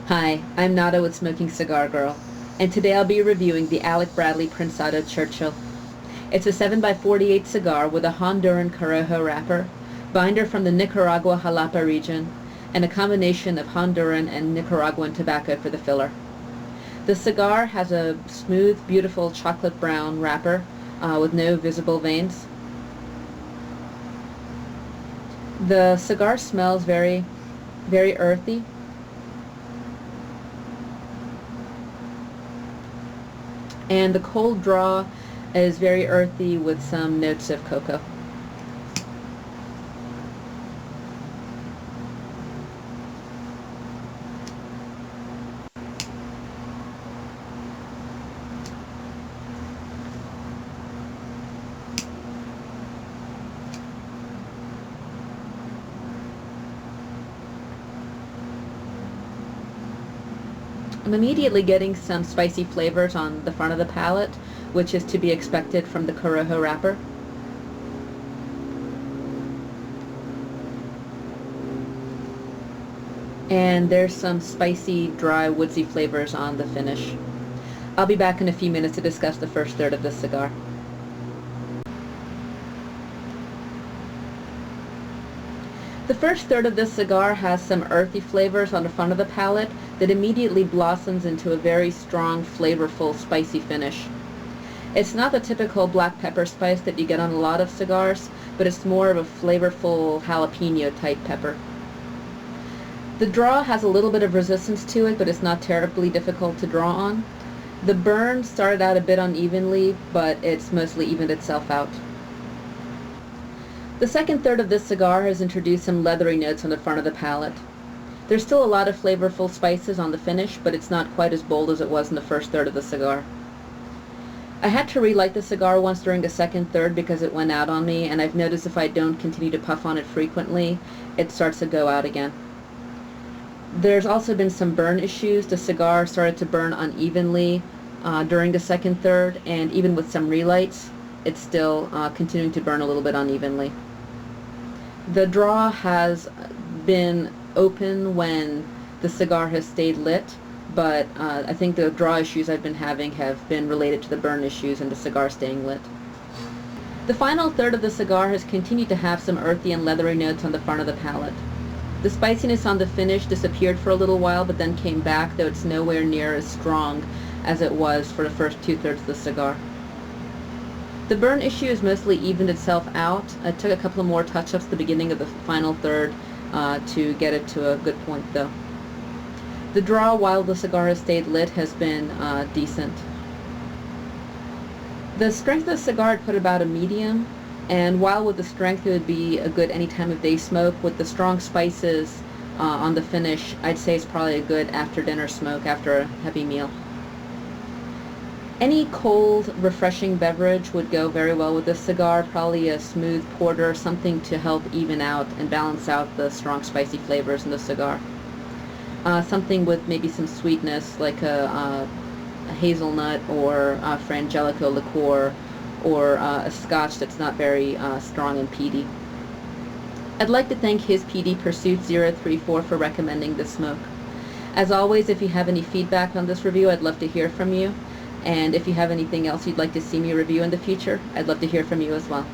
Hi, I'm Nada with Smoking Cigar Girl, and today I'll be reviewing the Alec Prensado Churchill. It's a 7x48 cigar with a Honduran Corojo wrapper, binder from the Nicaragua-Jalapa region, and a combination of Honduran and Nicaraguan tobacco for the filler. The cigar has a smooth, beautiful chocolate brown wrapper with no visible veins. The cigar smells very, very earthy. And the cold draw is very earthy with some notes of cocoa. I'm immediately getting some spicy flavors on the front of the palate, which is to be expected from the Corojo wrapper. And there's some spicy, dry, woodsy flavors on the finish. I'll be back in a few minutes to discuss the first third of this cigar. The first third of this cigar has some earthy flavors on the front of the palate that immediately blossoms into a very strong, flavorful, spicy finish. It's not the typical black pepper spice that you get on a lot of cigars, but it's more of a flavorful jalapeno type pepper. The draw has a little bit of resistance to it, but it's not terribly difficult to draw on. The burn started out a bit unevenly, but it's mostly evened itself out. The second third of this cigar has introduced some leathery notes on the front of the palate. There's still a lot of flavorful spices on the finish, but it's not quite as bold as it was in the first third of the cigar. I had to relight the cigar once during the second third because it went out on me, and I've noticed if I don't continue to puff on it frequently, it starts to go out again. There's also been some burn issues. The cigar started to burn unevenly during the second third, and even with some relights, it's still continuing to burn a little bit unevenly. The draw has been open when the cigar has stayed lit, but I think the draw issues I've been having have been related to the burn issues and the cigar staying lit. The final third of the cigar has continued to have some earthy and leathery notes on the front of the palate. The spiciness on the finish disappeared for a little while, but then came back, though it's nowhere near as strong as it was for the first two-thirds of the cigar. The burn issue has mostly evened itself out. I took a couple of more touch-ups at the beginning of the final third to get it to a good point, though. The draw, while the cigar has stayed lit, has been decent. The strength of the cigar I'd put about a medium, and while with the strength it would be a good any time of day smoke, with the strong spices on the finish, I'd say it's probably a good after-dinner smoke after a heavy meal. Any cold, refreshing beverage would go very well with this cigar, probably a smooth porter, something to help even out and balance out the strong spicy flavors in the cigar. Something with maybe some sweetness, like a hazelnut or a Frangelico liqueur, or a scotch that's not very strong and peaty. I'd like to thank his PD Pursuit 034 for recommending this smoke. As always, if you have any feedback on this review, I'd love to hear from you. And if you have anything else you'd like to see me review in the future, I'd love to hear from you as well.